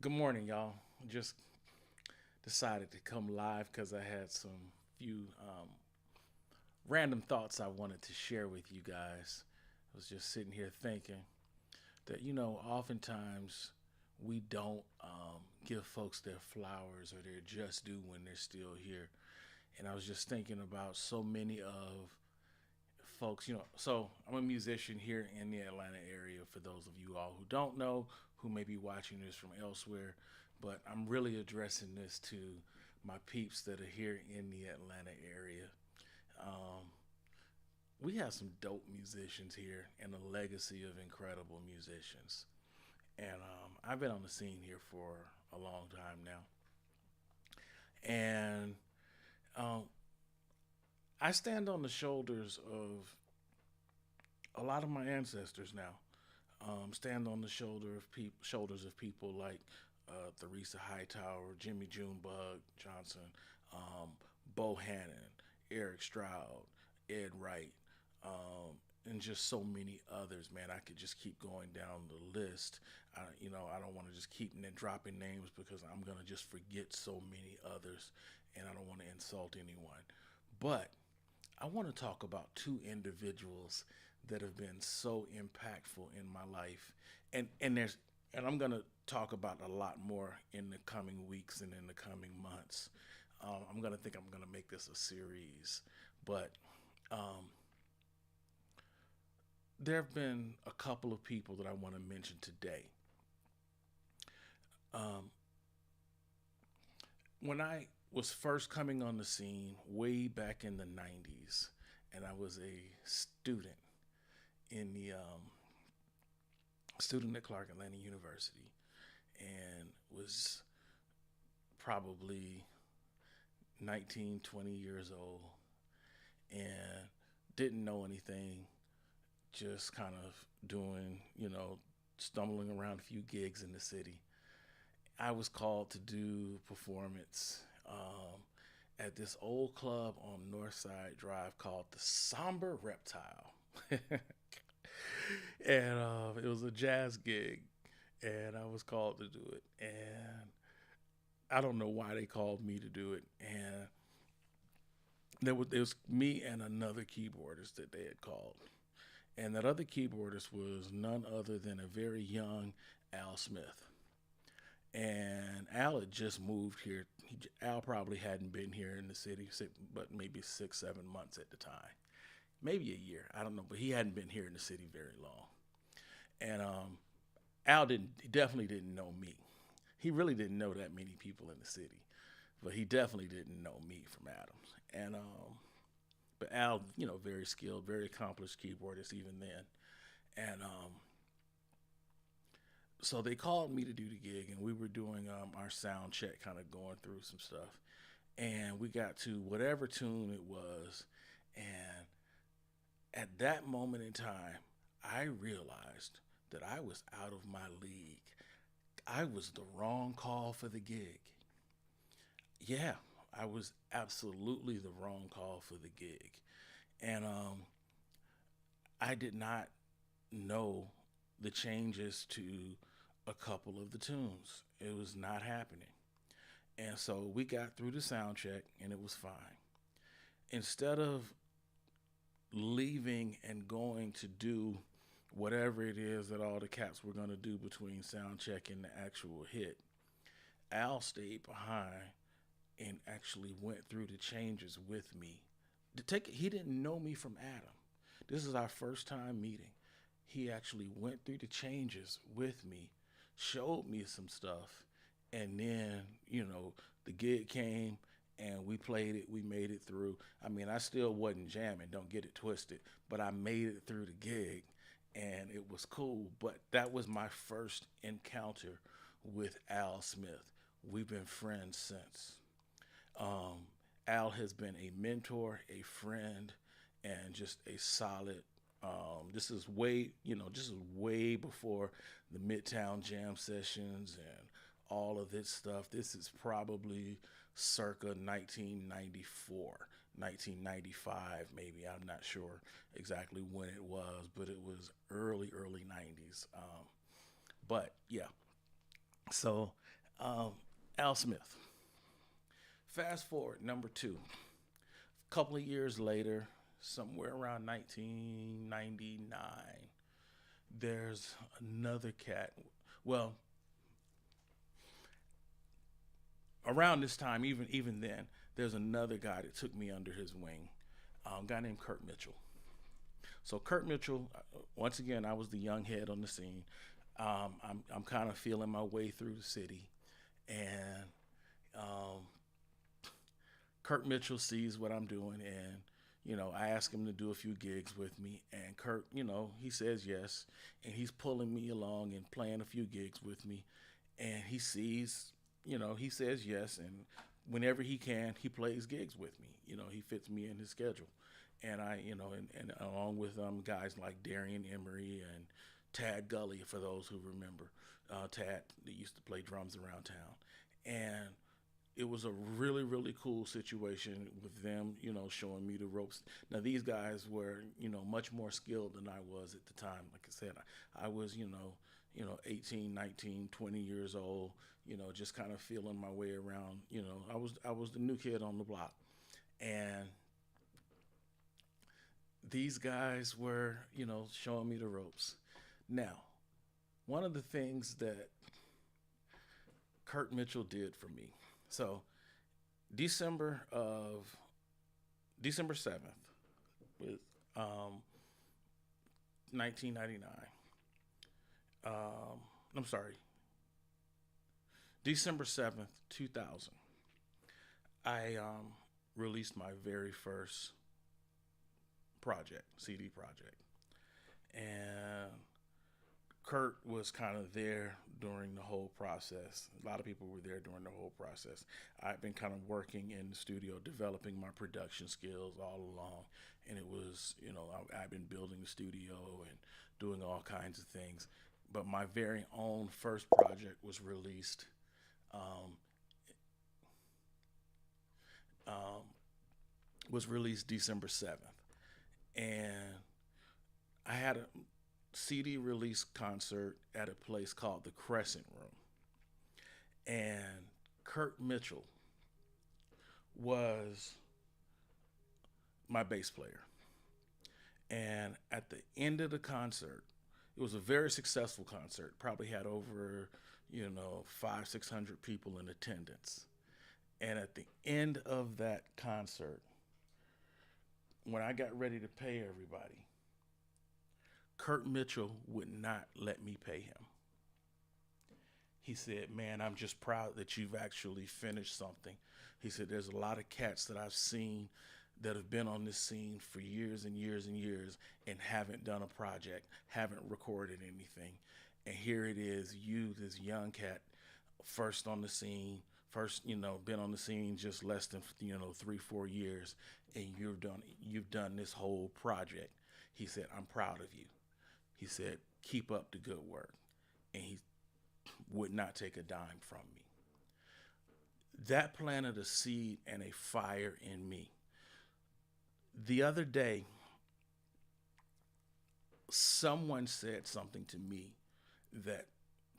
Good morning, y'all. Just decided to come live because I had some few random thoughts I wanted to share with you guys. I was just sitting here thinking that, oftentimes we don't give folks their flowers or their just due when they're still here. And I was just thinking about so many of folks, so I'm a musician here in the Atlanta area for those of you all who don't know, who may be watching this from elsewhere, but I'm really addressing this to my peeps that are here in the Atlanta area. Um, we have some dope musicians here and a legacy of incredible musicians. And I've been on the scene here for a long time now. And um, I stand on the shoulders of a lot of my ancestors now. Stand on the shoulders of people like Theresa Hightower, Jimmy Junebug Johnson, um, Bo Hannon, Eric Stroud, Ed Wright, and just so many others. Man, I could just keep going down the list. I don't want to just keep dropping names because I'm gonna just forget so many others, and I don't want to insult anyone. But I want to talk about two individuals that have been so impactful in my life, and I'm gonna talk about a lot more in the coming weeks and in the coming months. I'm gonna make this a series, but um, there have been a couple of people that I want to mention today. Um, when I was first coming on the scene way back in the '90s, and I was a student in the student at Clark Atlanta University and was probably 19, 20 years old and didn't know anything, just kind of doing, stumbling around a few gigs in the city. I was called to do performance at this old club on Northside Drive called the Somber Reptile. And it was a jazz gig, and I was called to do it. And I don't know why they called me to do it. And there was me and another keyboardist that they had called, and that other keyboardist was none other than a very young Al Smith. And Al had just moved here. Al probably hadn't been here in the city, but maybe 6, 7 months at the time, maybe a year. I don't know, but he hadn't been here in the city very long. And Al definitely didn't know me. He really didn't know that many people in the city, but he definitely didn't know me from Adams. And but Al, very skilled, very accomplished keyboardist even then. And so they called me to do the gig, and we were doing our sound check, kind of going through some stuff. And we got to whatever tune it was, and at that moment in time, I realized that I was out of my league. I was the wrong call for the gig. Yeah, I was absolutely the wrong call for the gig. And I did not know the changes to a couple of the tunes. It was not happening. And so we got through the sound check and it was fine. Instead of leaving and going to do whatever it is that all the cats were going to do between sound check and the actual hit, Al stayed behind and actually went through the changes with me. He didn't know me from Adam. This is our first time meeting. He actually went through the changes with me, showed me some stuff, and then, the gig came and we played it, we made it through. I mean, I still wasn't jamming, don't get it twisted, but I made it through the gig and it was cool. But that was my first encounter with Al Smith. We've been friends since. Um, Al has been a mentor, a friend, and just a solid. This is way before the Midtown Jam sessions and all of this stuff. This is probably circa 1994, 1995, maybe. I'm not sure exactly when it was, but it was early 90s. But yeah, so Um, Al Smith. Fast forward, number two. A couple of years later, somewhere around 1999, there's another cat. Well, around this time, even then, there's another guy that took me under his wing. A guy named Kurt Mitchell. So Kurt Mitchell, once again, I was the young head on the scene. I'm kind of feeling my way through the city, and um, Kurt Mitchell sees what I'm doing, and I ask him to do a few gigs with me, and Kurt, he says yes, and he's pulling me along and playing a few gigs with me, and he sees, he says yes, and whenever he can, he plays gigs with me. He fits me in his schedule, and and along with guys like Darian Emery and Tad Gully, for those who remember, Tad that used to play drums around town, and it was a really really cool situation with them showing me the ropes. Now these guys were much more skilled than I was at the time. Like I said, I was 18, 19, 20 years old, just kind of feeling my way around. I was the new kid on the block, and these guys were showing me the ropes. Now, one of the things that Kurt Mitchell did for me. So December of December 7th with 1999. I'm sorry, December 7th, 2000. I released my very first project, CD project, and Kurt was kind of there during the whole process. A lot of people were there during the whole process. I've been kind of working in the studio, developing my production skills all along. And it was, I've been building the studio and doing all kinds of things. But my very own first project um, um, was released December 7th. And I had a CD release concert at a place called the Crescent Room. And Kurt Mitchell was my bass player. And at the end of the concert, it was a very successful concert, probably had over, five, 600 people in attendance. And at the end of that concert, when I got ready to pay everybody, Kurt Mitchell would not let me pay him. He said, "Man, I'm just proud that you've actually finished something." He said, "There's a lot of cats that I've seen that have been on this scene for years and years and years and haven't done a project, haven't recorded anything. And here it is, you, this young cat, first on the scene, been on the scene just less than 3-4 years, and you've done this whole project." He said, "I'm proud of you." He said, "Keep up the good work." And he would not take a dime from me. That planted a seed and a fire in me. The other day, someone said something to me that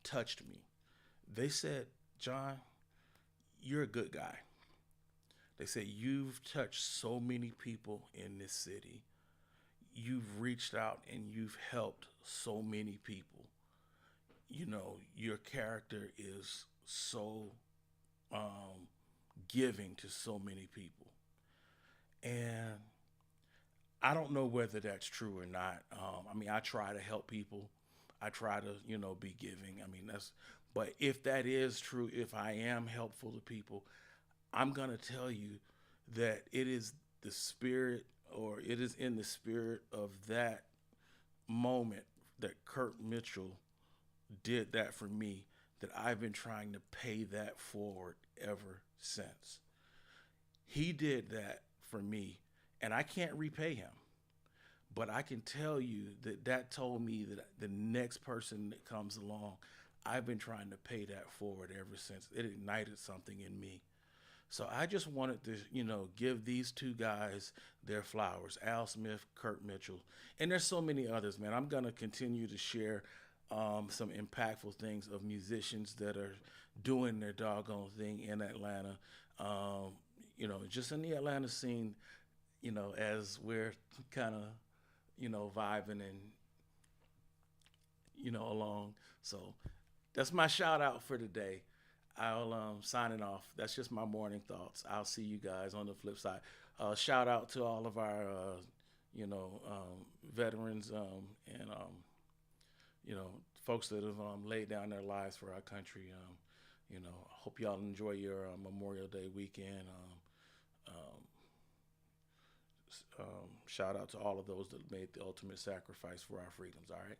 touched me. They said, "John, you're a good guy." They said, "You've touched so many people in this city. You've reached out and you've helped so many people. Your character is so giving to so many people." And I don't know whether that's true or not. I try to help people. I try to, be giving. But if that is true, if I am helpful to people, I'm going to tell you that it is the spirit, or it is in the spirit of that moment that Kurt Mitchell did that for me, that I've been trying to pay that forward ever since. He did that for me, and I can't repay him. But I can tell you that that told me that the next person that comes along, I've been trying to pay that forward ever since. It ignited something in me. So I just wanted to, give these two guys their flowers, Al Smith, Kurt Mitchell. And there's so many others, man. I'm going to continue to share some impactful things of musicians that are doing their doggone thing in Atlanta. Um, just in the Atlanta scene, as we're kind of, vibing and, along. So that's my shout out for today. I'll signing off. That's just my morning thoughts. I'll see you guys on the flip side. Shout out to all of our, veterans and folks that have laid down their lives for our country. Hope y'all enjoy your Memorial Day weekend. Shout out to all of those that made the ultimate sacrifice for our freedoms. All right.